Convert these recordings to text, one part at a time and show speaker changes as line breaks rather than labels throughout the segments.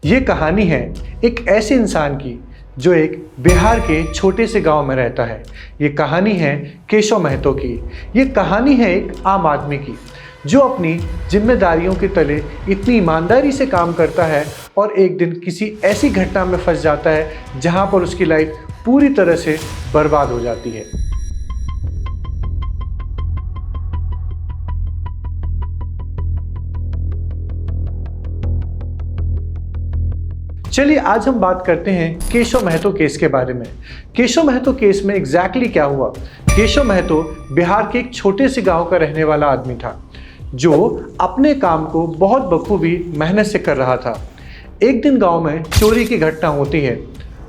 ये कहानी है एक ऐसे इंसान की जो एक बिहार के छोटे से गांव में रहता है। ये कहानी है केशव महतो की। ये कहानी है एक आम आदमी की जो अपनी जिम्मेदारियों के तले इतनी ईमानदारी से काम करता है और एक दिन किसी ऐसी घटना में फंस जाता है जहां पर उसकी लाइफ पूरी तरह से बर्बाद हो जाती है। चलिए आज हम बात करते हैं केशव महतो केस के बारे में। केशव महतो केस में एग्जैक्टली क्या हुआ। केशव महतो बिहार के एक छोटे से गांव का रहने वाला आदमी था जो अपने काम को बहुत बखूबी मेहनत से कर रहा था। एक दिन गांव में चोरी की घटना होती है।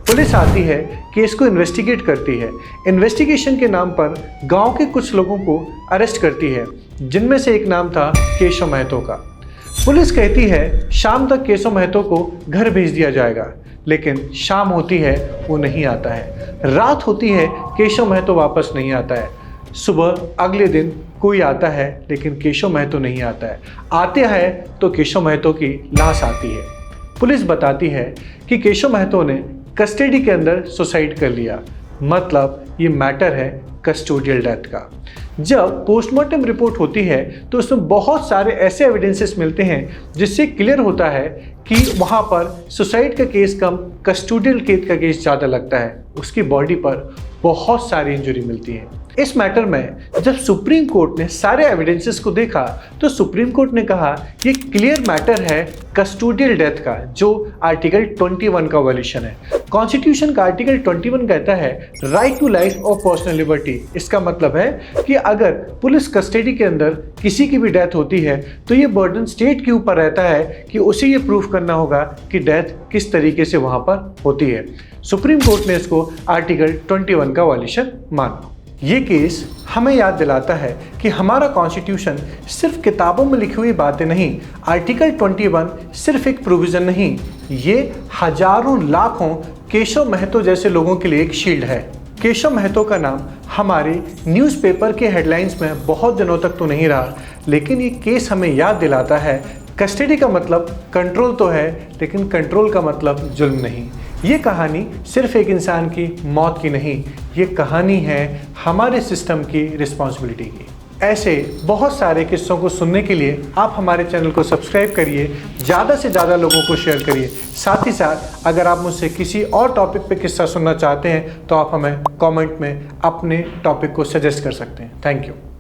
पुलिस आती है, केस को इन्वेस्टिगेट करती है। इन्वेस्टिगेशन के नाम पर गांव के कुछ लोगों को अरेस्ट करती है, जिनमें से एक नाम था केशव महतो का। पुलिस कहती है शाम तक केशव महतो को घर भेज दिया जाएगा, लेकिन शाम होती है वो नहीं आता है। रात होती है, केशव महतो वापस नहीं आता है। सुबह अगले दिन कोई आता है, लेकिन केशव महतो नहीं आता है। आते हैं तो केशव महतो की लाश आती है। पुलिस बताती है कि केशव महतो ने कस्टडी के अंदर सुसाइड कर लिया। मतलब ये मैटर है कस्टोडियल डेथ का। जब पोस्टमार्टम रिपोर्ट होती है तो उसमें बहुत सारे ऐसे एविडेंसेस मिलते हैं जिससे क्लियर होता है कि वहाँ पर सुसाइड का केस कम, कस्टोडियल केस का केस ज़्यादा लगता है। उसकी बॉडी पर बहुत सारी इंजरी मिलती है। इस मैटर में जब सुप्रीम कोर्ट ने सारे एविडेंसेस को देखा तो सुप्रीम कोर्ट ने कहा ये क्लियर मैटर है कस्टोडियल डेथ का, जो आर्टिकल 21 का वायलेशन है। कॉन्स्टिट्यूशन का आर्टिकल 21 कहता है राइट टू लाइफ और पर्सनल लिबर्टी। इसका मतलब है कि अगर पुलिस कस्टडी के अंदर किसी की भी डेथ होती है तो ये बर्डन स्टेट के ऊपर रहता है कि उसे ये प्रूफ करना होगा कि डेथ किस तरीके से वहां पर होती है। सुप्रीम कोर्ट ने इसको आर्टिकल 21 का वायलेशन माना। ये केस हमें याद दिलाता है कि हमारा कॉन्स्टिट्यूशन सिर्फ किताबों में लिखी हुई बातें नहीं, आर्टिकल 21 सिर्फ एक प्रोविज़न नहीं, ये हजारों लाखों केशव महतो जैसे लोगों के लिए एक शील्ड है। केशव महतो का नाम हमारे न्यूज़पेपर के हेडलाइंस में बहुत दिनों तक तो नहीं रहा, लेकिन ये केस हमें याद दिलाता है कस्टडी का मतलब कंट्रोल तो है, लेकिन कंट्रोल का मतलब जुल्म नहीं। ये कहानी सिर्फ एक इंसान की मौत की नहीं, ये कहानी है हमारे सिस्टम की रिस्पॉन्सिबिलिटी की। ऐसे बहुत सारे किस्सों को सुनने के लिए आप हमारे चैनल को सब्सक्राइब करिए, ज़्यादा से ज़्यादा लोगों को शेयर करिए। साथ ही साथ अगर आप मुझसे किसी और टॉपिक पे किस्सा सुनना चाहते हैं तो आप हमें कमेंट में अपने टॉपिक को सजेस्ट कर सकते हैं। Thank you.